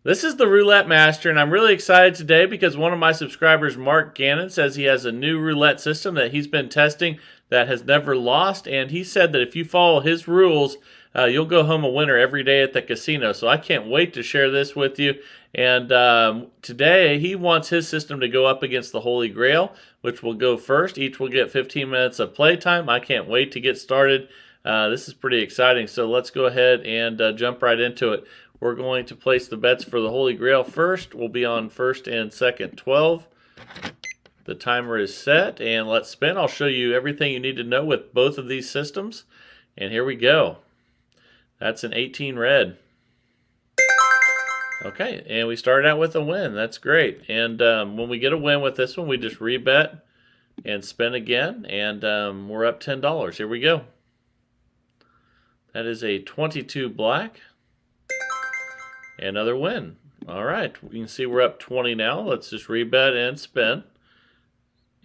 This is the Roulette Master, and I'm really excited today because one of my subscribers, Mark Gannon, says he has a new roulette system that he's been testing that has never lost, and he said that if you follow his rules, you'll go home a winner every day at the casino. So I can't wait to share this with you. And today he wants his system to go up against the Holy Grail, which will go first. Each will get 15 minutes of playtime. I can't wait to get started. This is pretty exciting. So let's go ahead and jump right into it. We're going to place the bets for the Holy Grail first. We'll be on first and second 12. The timer is set, and let's spin. I'll show you everything you need to know with both of these systems. And here we go. That's an 18 red. Okay, and we started out with a win. That's great. And when we get a win with this one, we just rebet and spin again, and we're up $10. Here we go. That is a 22 black. Another win. All right, you can see we're up 20 now. Let's just rebet and spin.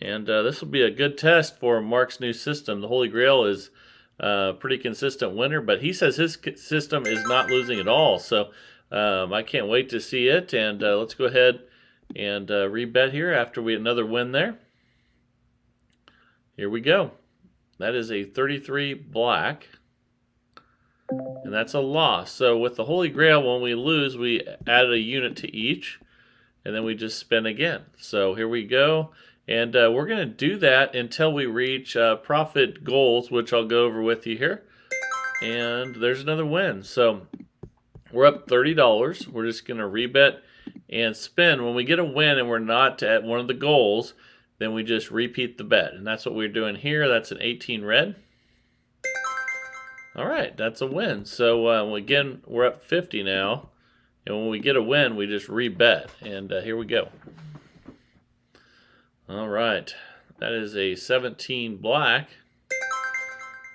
And this will be a good test for Mark's new system. The Holy Grail is a pretty consistent winner, but he says his system is not losing at all. So I can't wait to see it. And let's go ahead and rebet here after we get another win there. Here we go. That is a 33 black. And that's a loss. So with the Holy Grail, when we lose, we add a unit to each, and then we just spin again. So here we go. And we're going to do that until we reach profit goals, which I'll go over with you here. And there's another win. So we're up $30. We're just going to rebet and spin. When we get a win and we're not at one of the goals, then we just repeat the bet. And that's what we're doing here. That's an 18 red. All right, that's a win. So again, we're up 50 now. And when we get a win, we just rebet. And here we go. All right, that is a 17 black.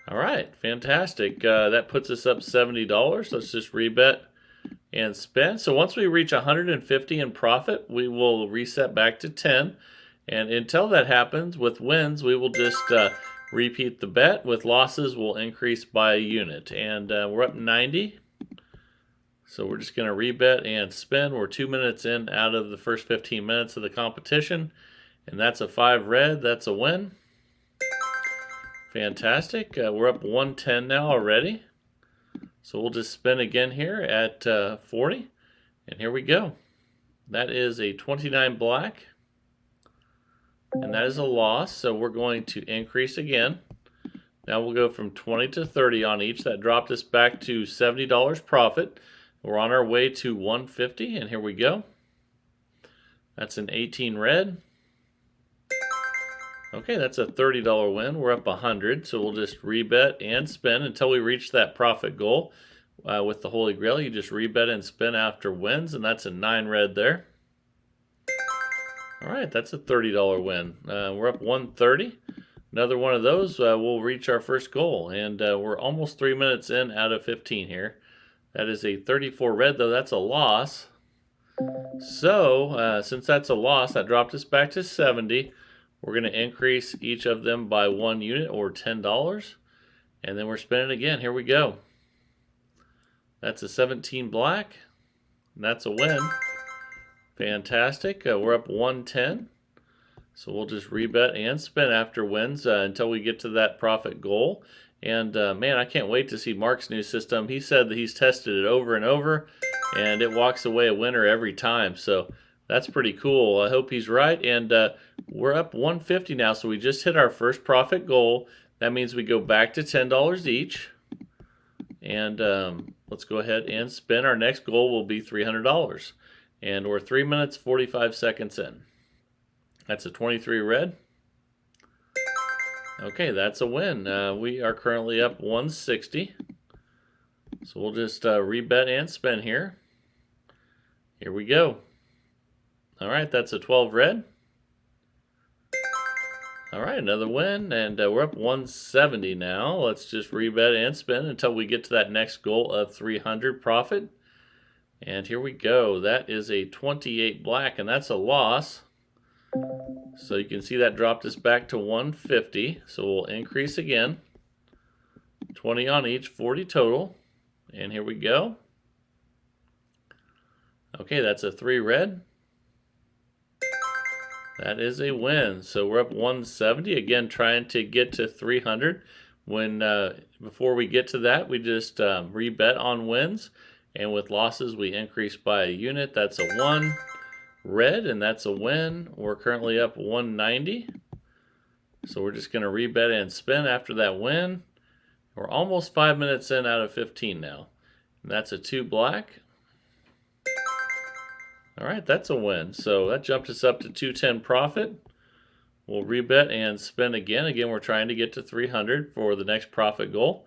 All right, fantastic. That puts us up $70. Let's just rebet and spin. So once we reach 150 in profit, we will reset back to 10. And until that happens, with wins, we will just repeat the bet. With losses, we'll increase by a unit. And we're up 90. So we're just going to rebet and spin. We're 2 minutes in out of the first 15 minutes of the competition. And that's a 5 red. That's a win. Fantastic. We're up 110 now already. So we'll just spin again here at 40. And here we go. That is a 29 black. And that is a loss, so we're going to increase again. Now we'll go from 20 to 30 on each. That dropped us back to $70 profit. We're on our way to 150, and here we go. That's an 18 red. Okay, that's a $30 win. We're up 100, so we'll just rebet and spin until we reach that profit goal. With the Holy Grail, you just rebet and spin after wins, and that's a 9 red there. All right, that's a $30 win. We're up 130. Another one of those, we'll reach our first goal. And we're almost 3 minutes in out of 15 here. That is a 34 red, though. That's a loss. So since that's a loss, that dropped us back to 70. We're going to increase each of them by 1 unit, or $10. And then we're spinning again. Here we go. That's a 17 black. And that's a win. Fantastic. We're up 110. So we'll just rebet and spin after wins until we get to that profit goal. And man, I can't wait to see Mark's new system. He said that he's tested it over and over, and it walks away a winner every time. So that's pretty cool. I hope he's right. And we're up 150 now, so we just hit our first profit goal. That means we go back to $10 each. And let's go ahead and spin. Our next goal will be $300. And we're 3 minutes, 45 seconds in. That's a 23 red. Okay, that's a win. We are currently up 160. So we'll just rebet and spin here. Here we go. All right, that's a 12 red. All right, another win. And we're up 170 now. Let's just rebet and spin until we get to that next goal of 300 profit. And here we go. That is a 28 black, and that's a loss. So you can see that dropped us back to 150. So we'll increase again. 20 on each, 40 total. And here we go. Okay, that's a 3 red. That is a win. So we're up 170. Again, trying to get to 300. When before we get to that, we just rebet on wins. And with losses, we increase by a unit. That's a 1 red, and that's a win. We're currently up 190. So we're just going to rebet and spin after that win. We're almost 5 minutes in out of 15 now. And that's a 2 black. All right, that's a win. So that jumped us up to 210 profit. We'll rebet and spin again. Again, we're trying to get to 300 for the next profit goal.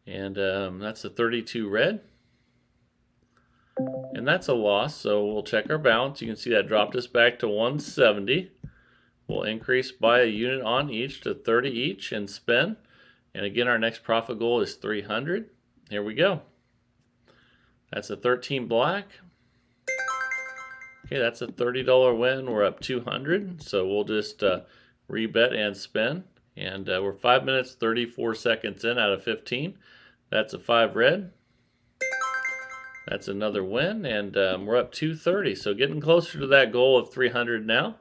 And that's a 32 red. And that's a loss, so we'll check our balance. You can see that dropped us back to 170. We'll increase by a unit on each to 30 each and spin. And again, our next profit goal is 300. Here we go. That's a 13 black. Okay, that's a $30 win. We're up 200, so we'll just rebet and spin. And we're 5 minutes, 34 seconds in out of 15. That's a 5 red. That's another win, and we're up 230. So getting closer to that goal of 300 now.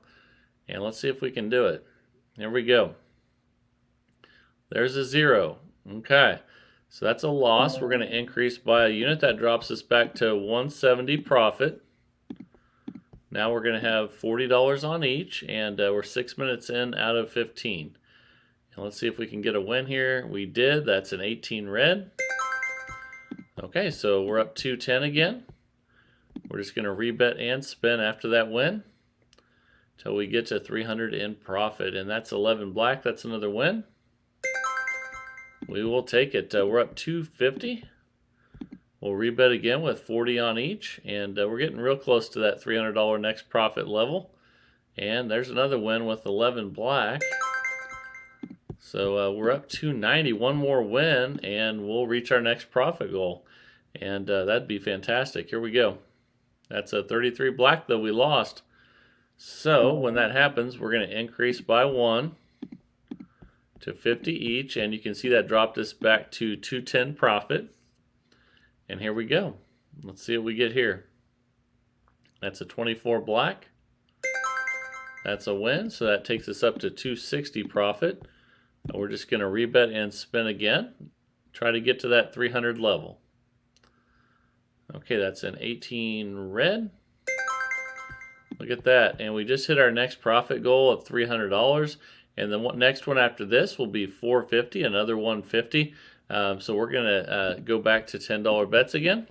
And let's see if we can do it. Here we go. There's a 0. Okay, so that's a loss. We're going to increase by a unit. That drops us back to 170 profit. Now we're going to have $40 on each, and we're 6 minutes in out of 15. And let's see if we can get a win here. We did. That's an 18 red. Okay, so we're up 210 again. We're just going to rebet and spin after that win until we get to 300 in profit. And that's 11 black. That's another win. We will take it. We're up 250. We'll rebet again with 40 on each, and we're getting real close to that $300 next profit level. And there's another win with 11 black. So we're up 290. One more win, and we'll reach our next profit goal. And that'd be fantastic. Here we go. That's a 33 black, though we lost. So when that happens, we're going to increase by 1 to 50 each, and you can see that dropped us back to 210 profit. And here we go. Let's see what we get here. That's a 24 black. That's a win, so that takes us up to 260 profit. And we're just going to rebet and spin again. Try to get to that 300 level. Okay, that's an 18 red. Look at that. And we just hit our next profit goal of $300. And the next one after this will be 450, another 150. So we're going to go back to $10 bets again.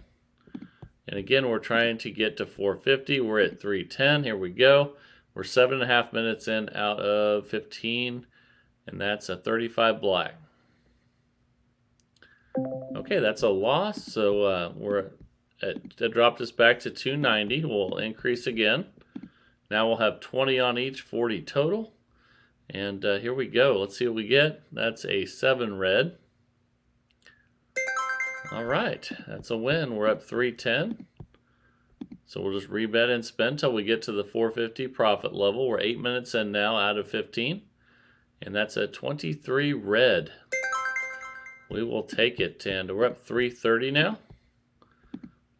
And again, we're trying to get to 450. We're at 310. Here we go. We're 7.5 minutes in out of 15. And that's a 35 black. Okay, that's a loss. So that dropped us back to 290. We'll increase again. Now we'll have 20 on each, 40 total. And here we go. Let's see what we get. That's a 7 red. All right, that's a win. We're up 310. So we'll just rebet and spin until we get to the 450 profit level. We're 8 minutes in now out of 15. And that's a 23 red. We will take it. And we're up 330 now.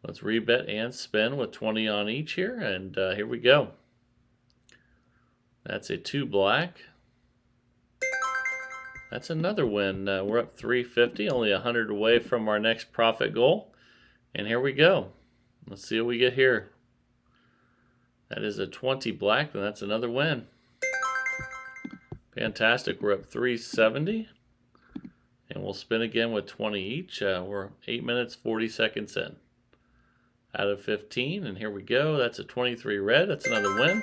Let's rebet and spin with 20 on each here. And here we go. That's a 2 black. That's another win. We're up 350, only 100 away from our next profit goal. And here we go. Let's see what we get here. That is a 20 black, and that's another win. Fantastic. We're up 370. And we'll spin again with 20 each. We're 8 minutes, 40 seconds in. Out of 15, and here we go. That's a 23 red. That's another win.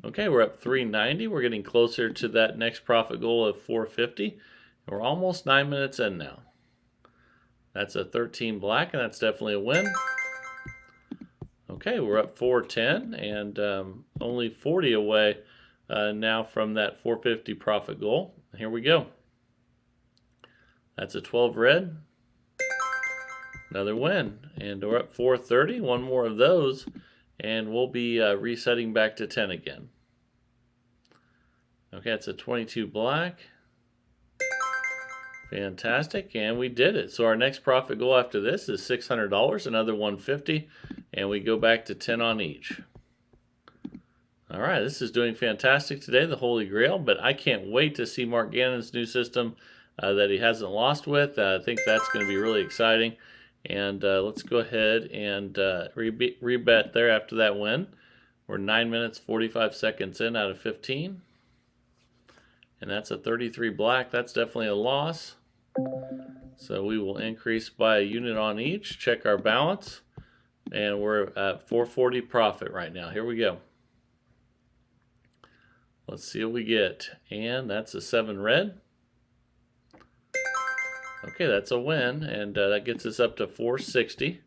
Okay, we're up 390. We're getting closer to that next profit goal of 450. And we're almost 9 minutes in now. That's a 13 black, and that's definitely a win. Okay, we're up 410, and only 40 away now from that 450 profit goal. Here we go. That's a 12 red. Another win. And we're up 430. One more of those. And we'll be resetting back to 10 again. Okay, it's a 22 black. Fantastic, and we did it. So our next profit goal after this is $600, another 150, and we go back to 10 on each. All right, this is doing fantastic today, the Holy Grail, but I can't wait to see Mark Gannon's new system that he hasn't lost with. I think that's going to be really exciting. And let's go ahead and rebet there after that win. We're 9 minutes 45 seconds in out of 15. And that's a 33 black. That's definitely a loss. So we will increase by a unit on each. Check our balance. And we're at 440 profit right now. Here we go. Let's see what we get. And that's a 7 red. Okay, that's a win. And that gets us up to 460.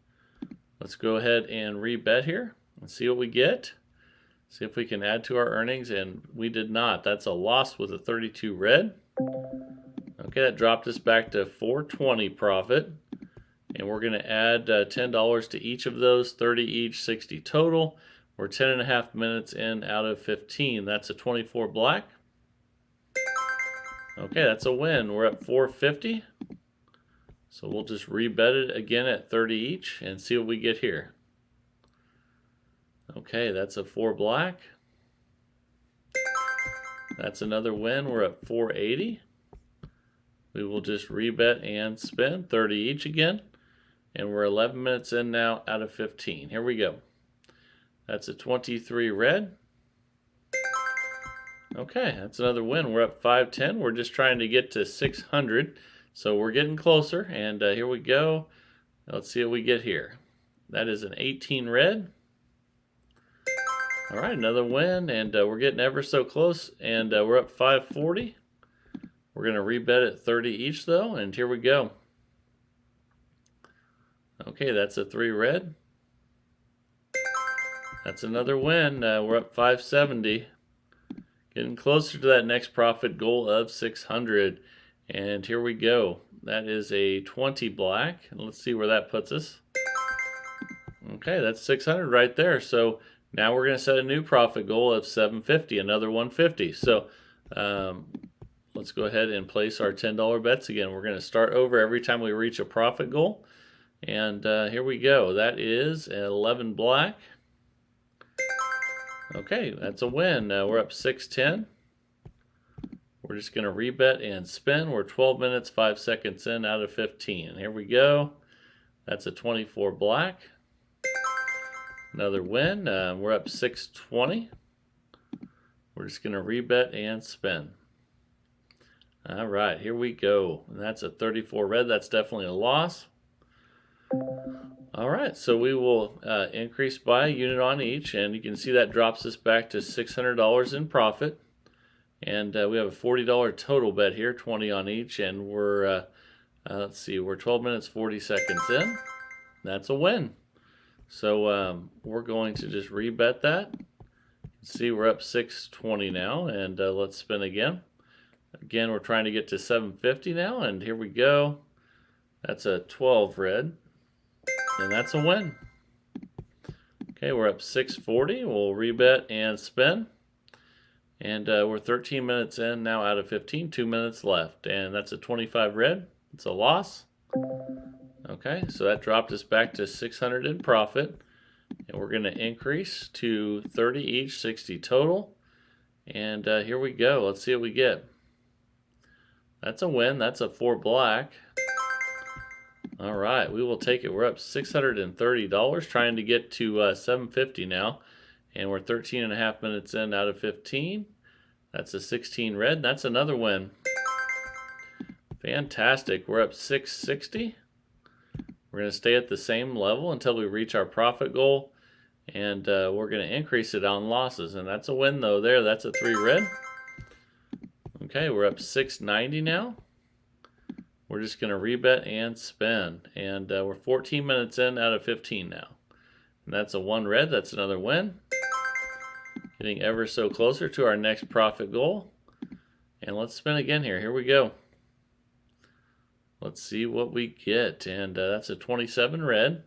Let's go ahead and rebet here and see what we get. See if we can add to our earnings, and we did not. That's a loss with a 32 red. Okay, that dropped us back to 420 profit. And we're going to add $10 to each of those, 30 each, 60 total. We're 10.5 minutes in out of 15. That's a 24 black. Okay, that's a win. We're at 450. So we'll just rebet it again at 30 each and see what we get here. Okay, that's a 4 black. That's another win. We're at 480. We will just rebet and spin 30 each again. And we're 11 minutes in now out of 15. Here we go. That's a 23 red. Okay, that's another win. We're up 510. We're just trying to get to 600. So we're getting closer. And here we go. Let's see what we get here. That is an 18 red. All right, another win, and we're getting ever so close, and we're up 540. We're going to rebet at 30 each, though, and here we go. Okay, that's a 3 red. That's another win. We're up 570. Getting closer to that next profit goal of 600. And here we go. That is a 20 black. Let's see where that puts us. Okay, that's 600 right there. So now we're going to set a new profit goal of 750, another 150. So let's go ahead and place our $10 bets again. We're going to start over every time we reach a profit goal. And here we go. That is an 11 black. Okay, that's a win. We're up 610. We're just going to rebet and spin. We're 12 minutes, 5 seconds in out of 15. Here we go. That's a 24 black. Another win. We're up 620. We're just going to rebet and spin. All right, here we go. And that's a 34 red. That's definitely a loss. All right, so we will increase by a unit on each, and you can see that drops us back to $600 in profit. And we have a $40 total bet here, 20 on each, and we're, let's see, we're 12 minutes, 40 seconds in. That's a win. So we're going to just rebet that. See, we're up 620 now, and let's spin again. Again, we're trying to get to 750 now, and here we go. That's a 12 red, and that's a win. Okay, we're up 640. We'll rebet and spin. And we're 13 minutes in now out of 15, 2 minutes left. And that's a 25 red. It's a loss. Okay, so that dropped us back to 600 in profit. And we're going to increase to 30 each, 60 total. And here we go. Let's see what we get. That's a win. That's a 4 black. All right, we will take it. We're up $630, trying to get to $750 now. And we're 13.5 minutes in out of 15. That's a 16 red. That's another win. Fantastic. We're up 660. We're going to stay at the same level until we reach our profit goal. And we're going to increase it on losses. And that's a win, though, there. That's a 3 red. Okay, we're up 690 now. We're just going to rebet and spin. And we're 14 minutes in out of 15 now. And that's a 1 red. That's another win. Getting ever so closer to our next profit goal. And let's spin again here. Here we go. Let's see what we get. And that's a 27 red.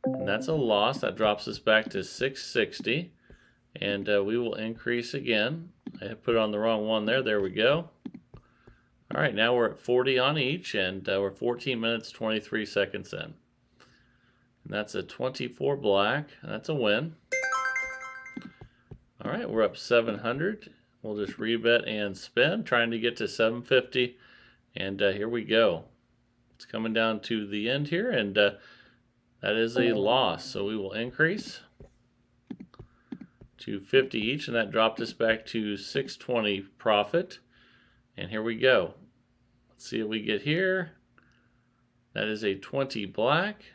And that's a loss. That drops us back to 660. And we will increase again. I put it on the wrong one there. There we go. All right, now we're at 40 on each. And we're 14 minutes, 23 seconds in. And And that's a 24 black. That's a win. All right, we're up 700. We'll just rebet and spin, trying to get to 750. And here we go. It's coming down to the end here, and that is a loss. So we will increase to 50 each, and that dropped us back to 620 profit. And here we go. Let's see what we get here. That is a 20 black.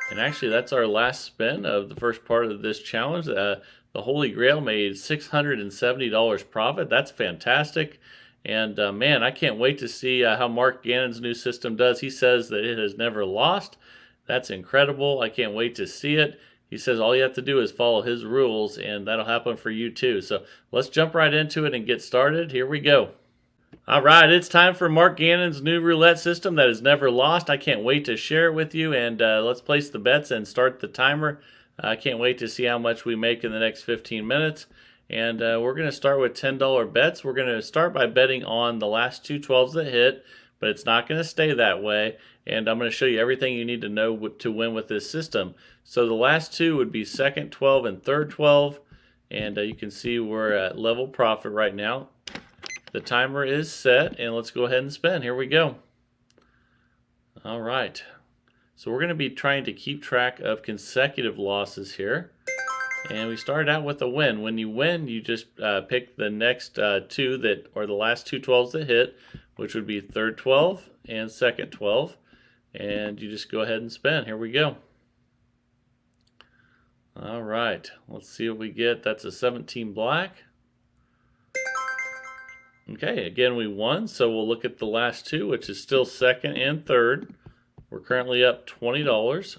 And actually, that's our last spin of the first part of this challenge. The Holy Grail made $670 profit. That's fantastic. And man, I can't wait to see how Mark Gannon's new system does. He says that it has never lost. That's incredible. I can't wait to see it. He says all you have to do is follow his rules, and that'll happen for you too. So let's jump right into it and get started. Here we go. All right, it's time for Mark Gannon's new roulette system that has never lost. I can't wait to share it with you, and let's place the bets and start the timer. I can't wait to see how much we make in the next 15 minutes. And we're going to start with $10 bets. We're going to start by betting on the last two 12s that hit, but it's not going to stay that way. And I'm going to show you everything you need to know to win with this system. So the last two would be second 12 and third 12. And you can see we're at level profit right now. The timer is set, and let's go ahead and spin. Here we go. All right. So we're going to be trying to keep track of consecutive losses here. And we started out with a win. When you win, you just pick the next two that, or the last two 12s that hit, which would be third 12 and second 12. And you just go ahead and spin. Here we go. All right. Let's see what we get. That's a 17 black. Okay, again, we won, so we'll look at the last two, which is still second and third. We're currently up $20,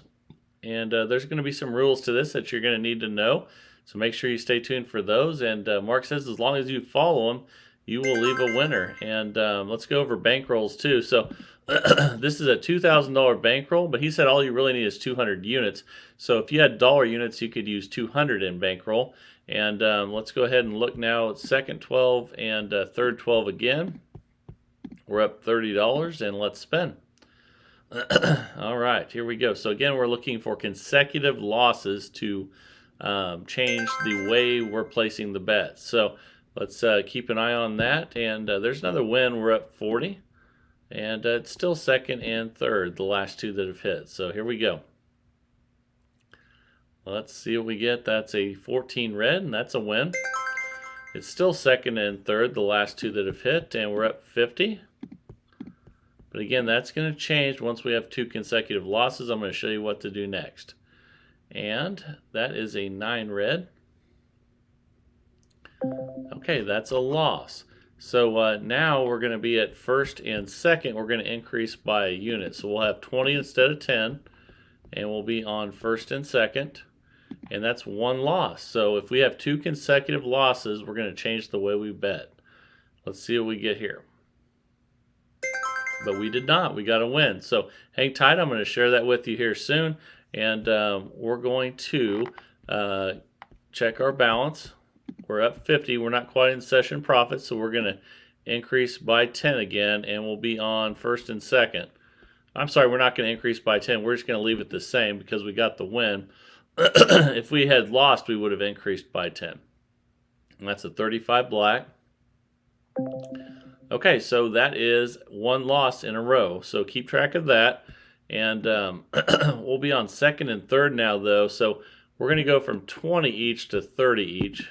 and there's going to be some rules to this that you're going to need to know, so make sure you stay tuned for those. And Mark says as long as you follow them, you will leave a winner. And let's go over bankrolls too. So this is a $2,000 bankroll, but he said all you really need is 200 units. So if you had dollar units, you could use 200 in bankroll. And let's go ahead and look now at second 12 and third 12 again. We're up $30, and let's spin. All right, here we go. So again, we're looking for consecutive losses to change the way we're placing the bets. So let's keep an eye on that. And there's another win. We're up 40. And it's still second and third, the last two that have hit. So here we go. Let's see what we get. That's a 14 red, and that's a win. It's still second and third, the last two that have hit, and we're up 50. But again, that's going to change once we have two consecutive losses. I'm going to show you what to do next. And that is a 9 red. Okay, that's a loss. So now we're going to be at first and second. We're going to increase by a unit. So we'll have 20 instead of 10, and we'll be on first and second. And that's one loss. So if we have two consecutive losses, we're going to change the way we bet. Let's see what we get here. But we did not. We got a win. So hang tight. I'm going to share that with you here soon. And we're going to check our balance. We're up 50. We're not quite in session profit, so we're going to increase by 10 again, and we'll be on first and second. I'm sorry, we're not going to increase by 10. We're just going to leave it the same because we got the win. If we had lost, we would have increased by 10. And that's a 35 black. Okay, so that is one loss in a row. So keep track of that. And we'll be on second and third now, though. So we're going to go from 20 each to 30 each.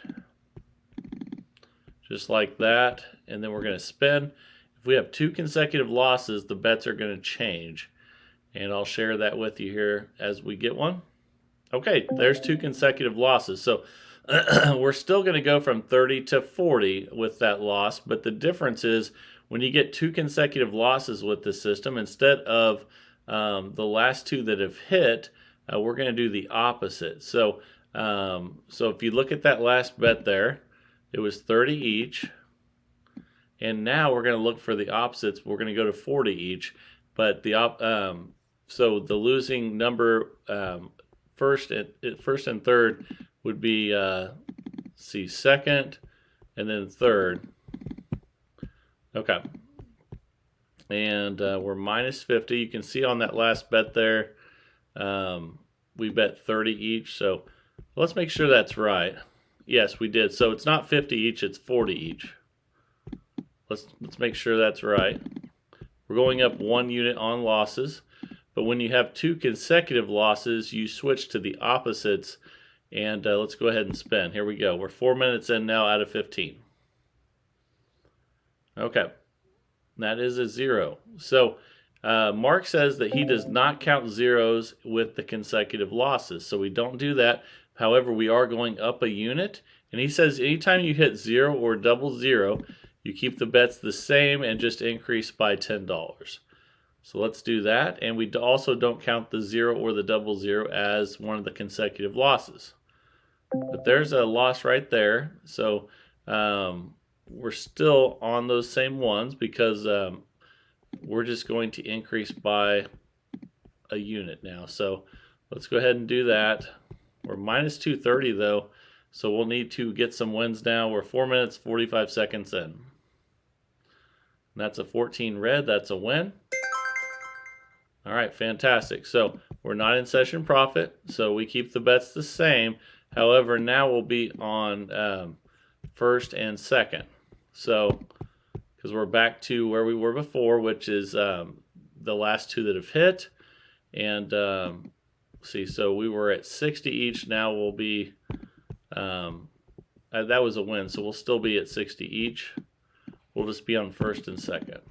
Just like that. And then we're going to spin. If we have two consecutive losses, the bets are going to change. And I'll share that with you here as we get one. Okay, there's two consecutive losses. So we're still going to go from 30 to 40 with that loss. But the difference is when you get two consecutive losses with the system, instead of the last two that have hit, we're going to do the opposite. So if you look at that last bet there, it was 30 each. And now we're going to look for the opposites. We're going to go to 40 each. But so the losing number first and third would be second and then third. Okay. And we're minus 50. You can see on that last bet there, we bet 30 each. So let's make sure that's right. Yes, we did. So it's not 50 each, it's 40 each. Let's make sure that's right. We're going up 1 unit on losses, but when you have 2 consecutive losses, you switch to the opposites. And let's go ahead and spin. Here we go. We're 4 minutes in now out of 15. Okay, that is a 0. So Mark says that he does not count zeros with the consecutive losses, so we don't do that. However, we are going up a unit, and he says anytime you hit 0 or double 0, you keep the bets the same and just increase by $10. So let's do that, and we also don't count the 0 or the double 0 as one of the consecutive losses. But there's a loss right there, so we're still on those same ones because we're just going to increase by a unit now. So let's go ahead and do that. We're minus 230 though, so we'll need to get some wins now. We're 4 minutes, 45 seconds in. And that's a 14 red, that's a win. All right, fantastic. So we're not in session profit, so we keep the bets the same. However, now we'll be on first and second. So, because we're back to where we were before, which is the last 2 that have hit. And see, so we were at 60 each. Now we'll be, that was a win, so we'll still be at 60 each. We'll just be on first and second.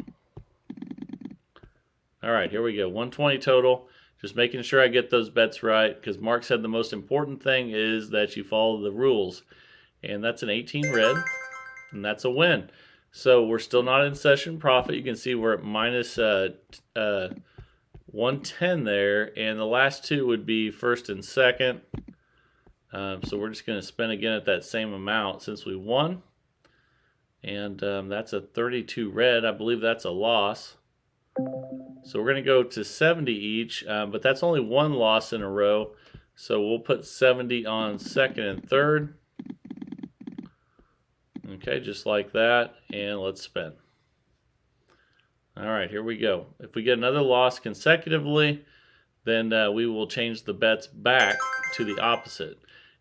All right, here we go. 120 total. Just making sure I get those bets right, because Mark said the most important thing is that you follow the rules. And that's an 18 red, and that's a win. So we're still not in session profit. You can see we're at minus 110 there, and the last 2 would be first and second. So we're just going to spin again at that same amount since we won. And that's a 32 red. I believe that's a loss. So we're going to go to 70 each, but that's only 1 loss in a row. So we'll put 70 on second and third. Okay, just like that, and let's spin. All right, here we go. If we get another loss consecutively, then we will change the bets back to the opposite.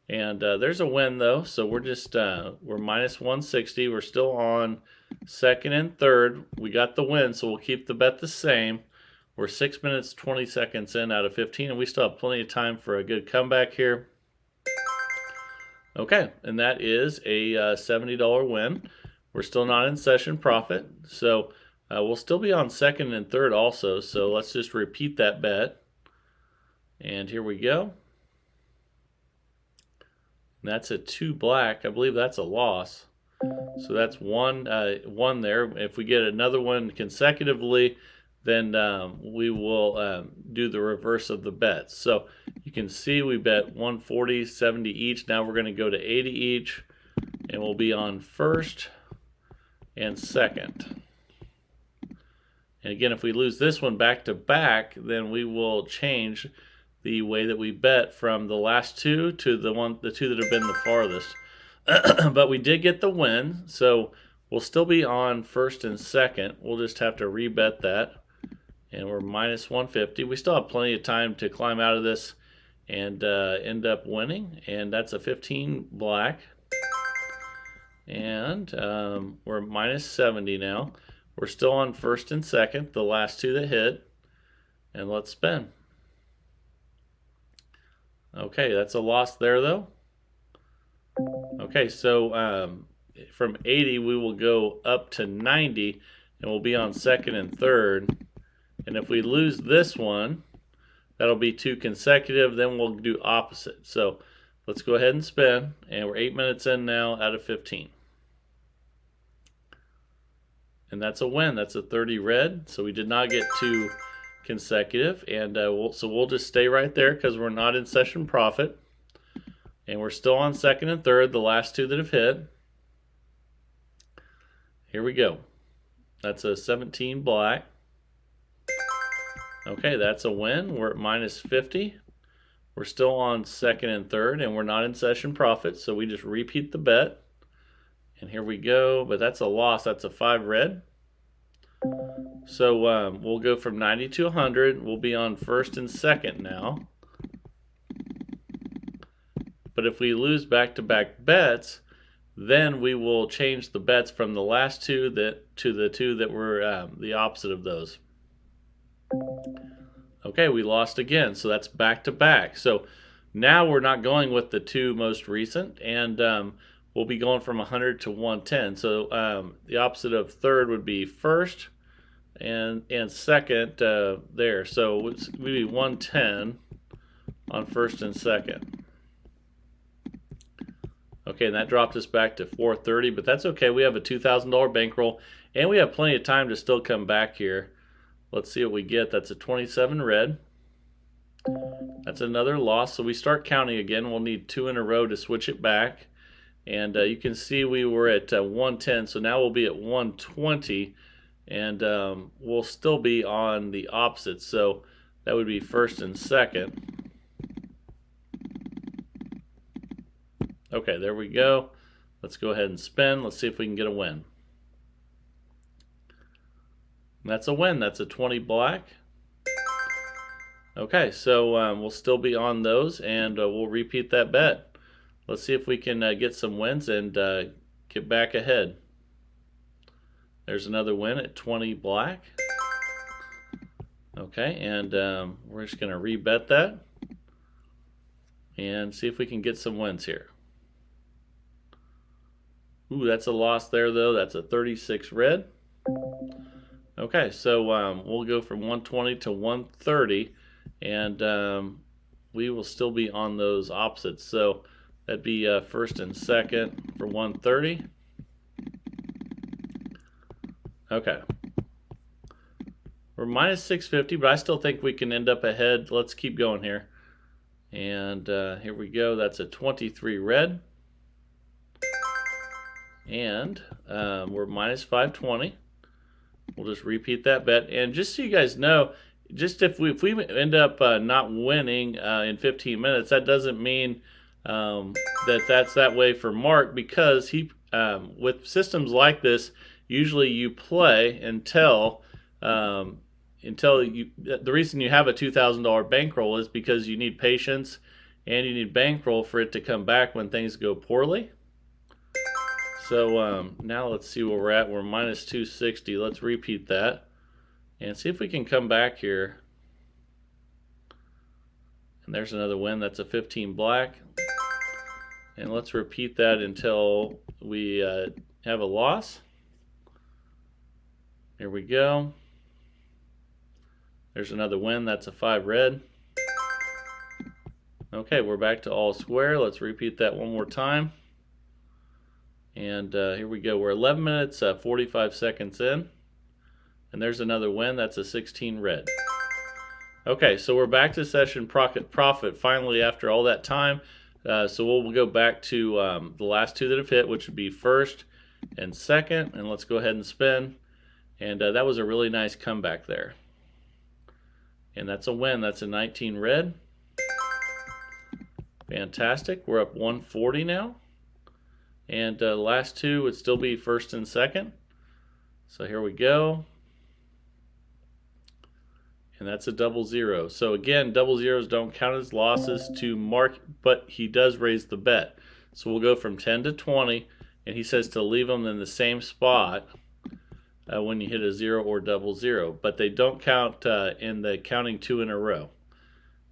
And there's a win though, so we're just we're minus 160. We're still on second and third. We got the win, so we'll keep the bet the same. We're 6 minutes 20 seconds in out of 15, and we still have plenty of time for a good comeback here. Okay, and that is a $70 win. We're still not in session profit, so we'll still be on second and third also. So let's just repeat that bet. And here we go. And that's a 2 black. I believe that's a loss. So that's one there. If we get another one consecutively, then we will do the reverse of the bets. So you can see we bet 140, 70 each. Now we're going to go to 80 each, and we'll be on first and second. And again, if we lose this one back to back, then we will change the way that we bet from the last 2 to the 2 that have been the farthest. But we did get the win, so we'll still be on first and second. We'll just have to rebet that. And we're minus 150. We still have plenty of time to climb out of this and end up winning. And that's a 15 black. And we're minus 70 now. We're still on first and second, the last 2 that hit. And let's spin. Okay, that's a loss there though. Okay, so from 80 we will go up to 90, and we'll be on second and third. And if we lose this one, that'll be 2 consecutive, then we'll do opposite. So let's go ahead and spin, and we're 8 minutes in now out of 15. And that's a win. That's a 30 red, so we did not get 2 consecutive. And so we'll just stay right there because we're not in session profit. And we're still on second and third, the last 2 that have hit. Here we go. That's a 17 black. Okay, that's a win. We're at minus 50. We're still on second and third, and we're not in session profit, so we just repeat the bet. And here we go, but that's a loss. That's a 5 red. So we'll go from 90 to 100. We'll be on first and second now. But if we lose back-to-back bets, then we will change the bets from the last two to the two that were the opposite of those. Okay, we lost again, so that's back-to-back. So now we're not going with the two most recent, and we'll be going from 100 to 110. So the opposite of third would be first, and second there. So it's maybe 110 on first and second. Okay, and that dropped us back to 430, but that's okay. We have a $2,000 bankroll, and we have plenty of time to still come back here. Let's see what we get. That's a 27 red. That's another loss. So we start counting again. We'll need two in a row to switch it back. And you can see we were at 110, so now we'll be at 120, and we'll still be on the opposite. So that would be first and second. Okay, there we go. Let's go ahead and spin. Let's see if we can get a win. And that's a win. That's a 20 black. Okay, so we'll still be on those, and we'll repeat that bet. Let's see if we can get some wins and get back ahead. There's another win at 20 black. Okay, and we're just going to rebet that and see if we can get some wins here. Ooh, that's a loss there, though. That's a 36 red. Okay, so we'll go from 120 to 130, and we will still be on those opposites. So that'd be first and second for 130. Okay. We're minus 650, but I still think we can end up ahead. Let's keep going here. And here we go. That's a 23 red. And we're minus 520. We'll just repeat that bet. And just so you guys know, just if we end up not winning in 15 minutes, that doesn't mean that's that way for Mark, because he with systems like this, usually you play until you. The reason you have a $2,000 bankroll is because you need patience and you need bankroll for it to come back when things go poorly. So now let's see where we're at. We're minus 260. Let's repeat that and see if we can come back here. And there's another win. That's a 15 black. And let's repeat that until we have a loss. Here we go. There's another win. That's a 5 red. Okay, we're back to all square. Let's repeat that one more time. And here we go. We're 11 minutes, 45 seconds in. And there's another win. That's a 16 red. Okay, so we're back to session profit finally after all that time. So we'll go back to the last two that have hit, which would be first and second. And let's go ahead and spin. And that was a really nice comeback there. And that's a win. That's a 19 red. Fantastic. We're up 140 now. And the last two would still be first and second. So here we go. And that's a 00. So again, 00s don't count as losses to Mark, but he does raise the bet. So we'll go from 10 to 20, and he says to leave them in the same spot when you hit a 0 or 00. But they don't count in the counting two in a row.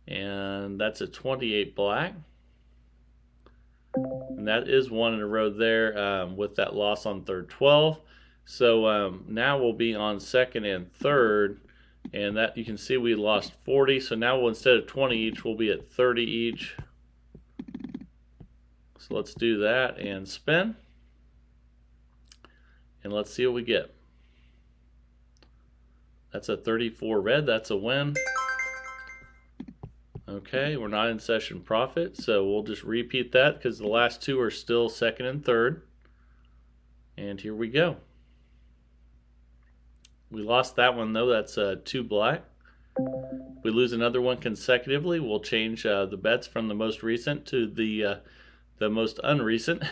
And that's a 28 black. And that is one in a row there with that loss on third 12. So now we'll be on second and third. And that you can see we lost 40. So now we'll, instead of 20 each, we'll be at 30 each. So let's do that and spin. And let's see what we get. That's a 34 red. That's a win. Okay, we're not in session profit, so we'll just repeat that because the last two are still second and third. And here we go. We lost that one though. That's 2 black. If we lose another one consecutively, we'll change the bets from the most recent to the most unrecent.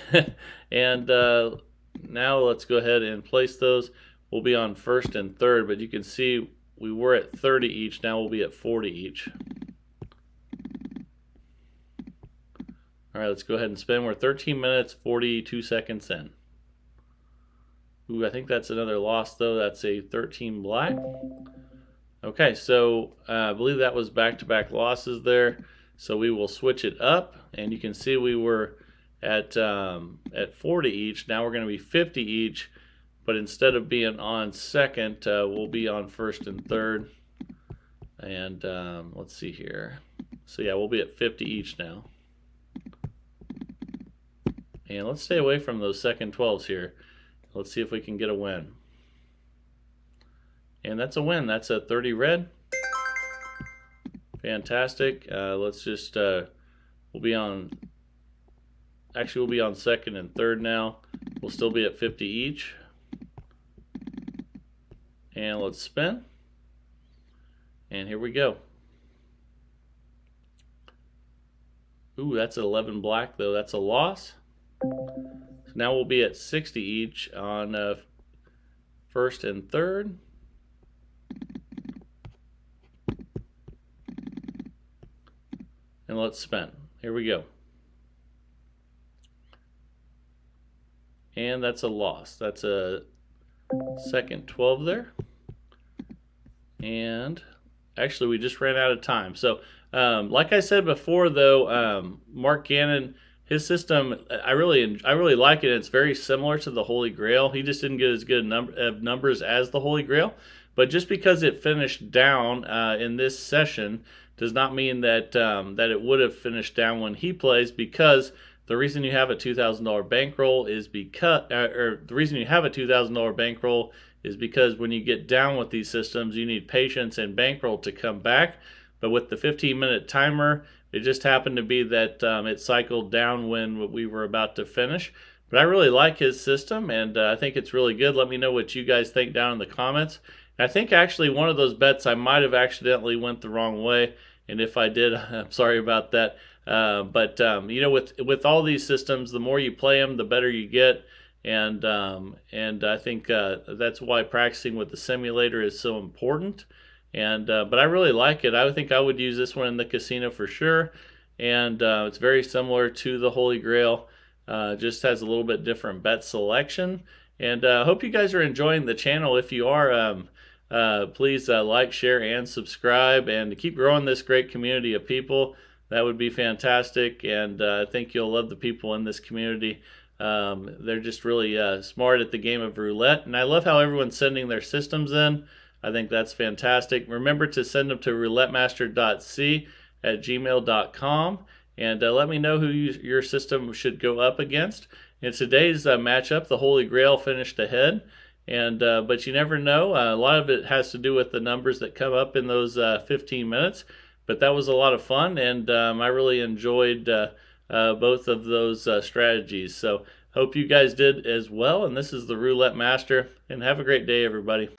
And now let's go ahead and place those. We'll be on first and third, but you can see we were at 30 each. Now we'll be at 40 each. All right, let's go ahead and spin. We're 13 minutes, 42 seconds in. Ooh, I think that's another loss, though. That's a 13 black. Okay, so I believe that was back-to-back losses there. So we will switch it up, and you can see we were at 40 each. Now we're going to be 50 each, but instead of being on second, we'll be on first and third. And let's see here. So yeah, we'll be at 50 each now. And let's stay away from those second 12s here. Let's see if we can get a win. And that's a win. That's a 30 red. Fantastic. Let's just, we'll be on second and third now. We'll still be at 50 each. And let's spin. And here we go. Ooh, that's 11 black, though. That's a loss. So now we'll be at 60 each on first and third. And let's spin. Here we go. And that's a loss. That's a second 12 there. And actually, we just ran out of time. So, like I said before, though, Mark Gannon, his system, I really like it. It's very similar to the Holy Grail. He just didn't get as good numbers as the Holy Grail. But just because it finished down in this session does not mean that that it would have finished down when he plays, because the reason you have a $2,000 bankroll is because, when you get down with these systems, you need patience and bankroll to come back. But with the 15-minute timer, it just happened to be that it cycled down when we were about to finish. But I really like his system, and I think it's really good. Let me know what you guys think down in the comments. And I think actually one of those bets I might have accidentally went the wrong way, and if I did, I'm sorry about that. But you know, with all these systems, the more you play them, the better you get. And I think that's why practicing with the simulator is so important. And but I really like it. I think I would use this one in the casino for sure. And it's very similar to the Holy Grail. Just has a little bit different bet selection. And I hope you guys are enjoying the channel. If you are, please like, share, and subscribe, and to keep growing this great community of people. That would be fantastic. And I think you'll love the people in this community. They're just really smart at the game of roulette, and I love how everyone's sending their systems in. I think that's fantastic. Remember to send them to roulettemaster.c@gmail.com, and let me know who your system should go up against. In today's matchup, the Holy Grail finished ahead, and but you never know. A lot of it has to do with the numbers that come up in those 15 minutes, but that was a lot of fun, and I really enjoyed both of those strategies. So hope you guys did as well. And this is the Roulette Master, and have a great day, everybody.